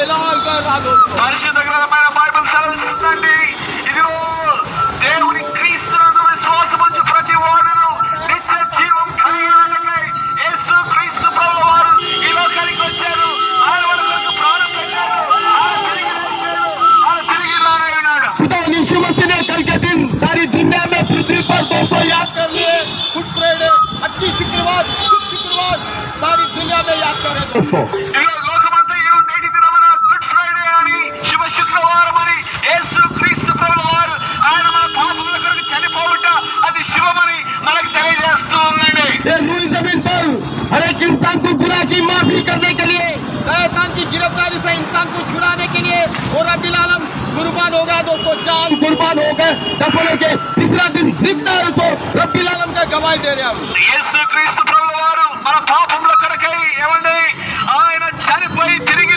పరిశుద్ధ గ్రంథమైన బైబిల్ సెలవిస్తుందండి, ఇదిగో దేవుని క్రీస్తునందు విశ్వాసముంచు ప్రతి వాడును నిత్య జీవం కలిగినట్లే యేసు క్రీస్తు ప్రభువు వారు ఈ లోకానికి వచ్చారు. ఆయన మన కొరకు ప్రాణం పెట్టారు, ఆయన తిరిగి లేచారు, ఆయన తిరిగి రానయ్యున్నాడు. यीशु मसीह ने कल के दिन सारी दुनिया में पृथ्वी पर दोस्तों याद कर लिए गुड फ्राइडे, अच्छी शुक्रवार, शुभ शुक्रवार सारी दुनिया में याद कर रहे दोस्तों. లోకమంతయు నేటి దినమున గుడ్ ఫ్రైడే అని శుభ శుక్రవారం అని యేసు క్రీస్తు ప్రభువు వారు ఆయన మన పాపముల కొరకు చనిపోవుట అది శుభమని మనకు తెలియజేస్తూ ఉందండి. ये रूई जमीन पर हर एक इंसान को गुनाह की माफी करने के लिए, शैतान की गिरफ्तारी से इंसान को छुड़ाने के लिए और रब्बिल आलम कुर्बान होगा दोस्तों. चांद कुर्बान होकर दफन होके तीसरा दिन जिंदा है तो रब्बिल आलम का गवाही दे रहे हम. యేసు క్రీస్తు ప్రభువు వారు మన పాపముల కొరకై ఏమండి ఆయన చనిపోయి తిరిగి